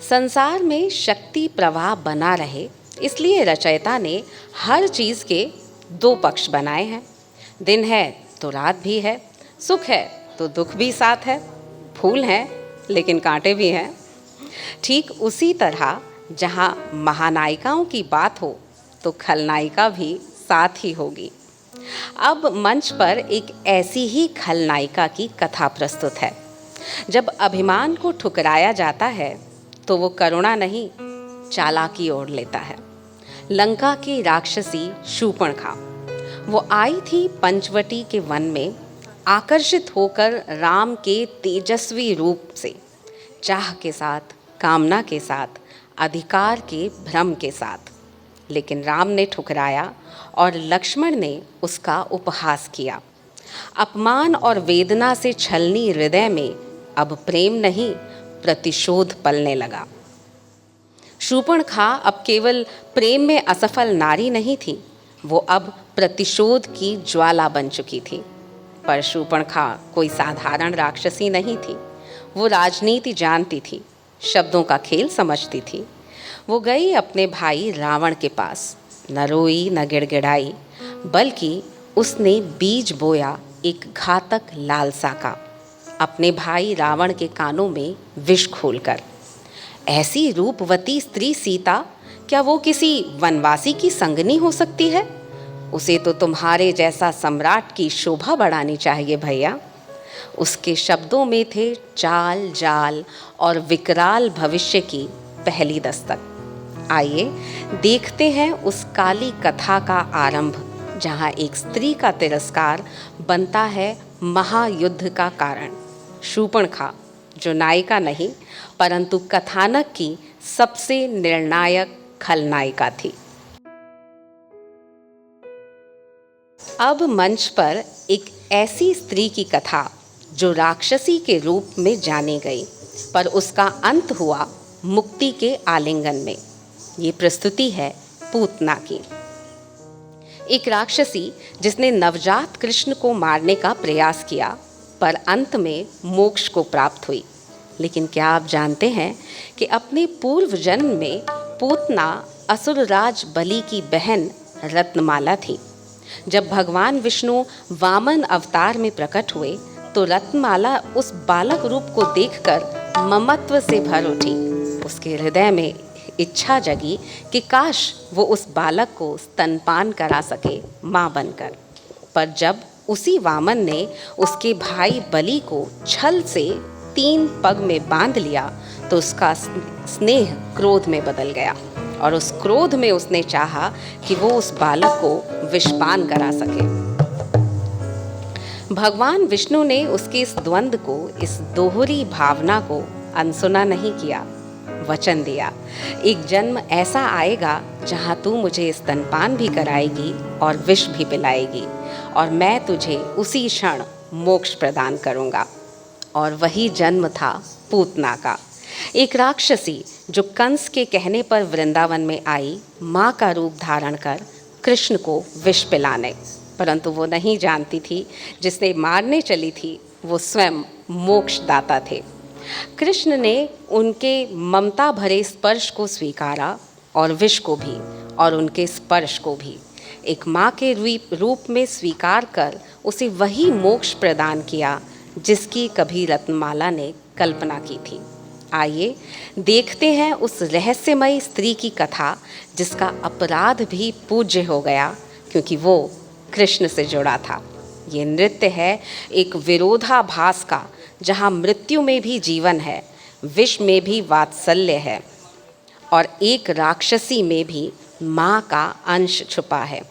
संसार में शक्ति प्रवाह बना रहे, इसलिए रचयिता ने हर चीज़ के दो पक्ष बनाए हैं। दिन है तो रात भी है, सुख है तो दुख भी साथ है, फूल हैं लेकिन कांटे भी हैं। ठीक उसी तरह जहाँ महानायिकाओं की बात हो तो खलनायिका भी साथ ही होगी। अब मंच पर एक ऐसी ही खलनायिका की कथा प्रस्तुत है। जब अभिमान को ठुकराया जाता है तो वो करुणा नहीं, चालाकी ओढ़ लेता है। लंका की राक्षसी शूर्पणखा, वो आई थी पंचवटी के वन में, आकर्षित होकर राम के तेजस्वी रूप से, चाह के साथ, कामना के साथ, अधिकार के भ्रम के साथ। लेकिन राम ने ठुकराया और लक्ष्मण ने उसका उपहास किया। अपमान और वेदना से छलनी हृदय में अब प्रेम नहीं, प्रतिशोध पलने लगा। शूर्पणखा अब केवल प्रेम में असफल नारी नहीं थी, वो अब प्रतिशोध की ज्वाला बन चुकी थी। पर शूर्पणखा कोई साधारण राक्षसी नहीं थी, वो राजनीति जानती थी, शब्दों का खेल समझती थी। वो गई अपने भाई रावण के पास, न रोई न गिड़गिड़ाई, बल्कि उसने बीज बोया एक घातक लालसा का, अपने भाई रावण के कानों में विष घोलकर। ऐसी रूपवती स्त्री सीता क्या वो किसी वनवासी की संगनी हो सकती है? उसे तो तुम्हारे जैसा सम्राट की शोभा बढ़ानी चाहिए भैया। उसके शब्दों में थे चाल जाल और विकराल भविष्य की पहली दस्तक। आइए देखते हैं उस काली कथा का आरंभ, जहाँ एक स्त्री का तिरस्कार बनता है महायुद्ध का कारण। शूर्पणखा जो नायिका नहीं परंतु कथानक की सबसे निर्णायक खलनायिका थी। अब मंच पर एक ऐसी स्त्री की कथा जो राक्षसी के रूप में जानी गई, पर उसका अंत हुआ मुक्ति के आलिंगन में। ये प्रस्तुति है पूतना की। एक राक्षसी जिसने नवजात कृष्ण को मारने का प्रयास किया, पर अंत में मोक्ष को प्राप्त हुई। लेकिन क्या आप जानते हैं कि अपने पूर्व जन्म में पूतना असुरराज बलि की बहन रत्नमाला थी। जब भगवान विष्णु वामन अवतार में प्रकट हुए तो रत्नमाला उस बालक रूप को देखकर ममत्व से भर उठी। उसके हृदय में इच्छा जगी कि काश वो उस बालक को स्तनपान करा सके माँ बनकर। पर जब उसी वामन ने उसके भाई बलि को छल से 3 पग में बांध लिया तो उसका स्नेह क्रोध में बदल गया, और उस क्रोध में उसने चाहा कि वो उस बालक को विषपान करा सके। भगवान विष्णु ने उसके इस द्वंद्व को, इस दोहरी भावना को अनसुना नहीं किया। वचन दिया, एक जन्म ऐसा आएगा जहाँ तू मुझे स्तनपान भी कराएगी और विष भी पिलाएगी, और मैं तुझे उसी क्षण मोक्ष प्रदान करूँगा। और वही जन्म था पूतना का, एक राक्षसी जो कंस के कहने पर वृंदावन में आई माँ का रूप धारण कर कृष्ण को विष पिलाने। परंतु वो नहीं जानती थी जिसने मारने चली थी वो स्वयं मोक्षदाता थे। कृष्ण ने उनके ममता भरे स्पर्श को स्वीकारा, और विष को भी, और उनके स्पर्श को भी एक माँ के रूप में स्वीकार कर उसे वही मोक्ष प्रदान किया जिसकी कभी रत्नमाला ने कल्पना की थी। आइए देखते हैं उस रहस्यमयी स्त्री की कथा जिसका अपराध भी पूज्य हो गया क्योंकि वो कृष्ण से जुड़ा था। ये नृत्य है एक विरोधाभास का, जहाँ मृत्यु में भी जीवन है, विष में भी वात्सल्य है, और एक राक्षसी में भी माँ का अंश छुपा है।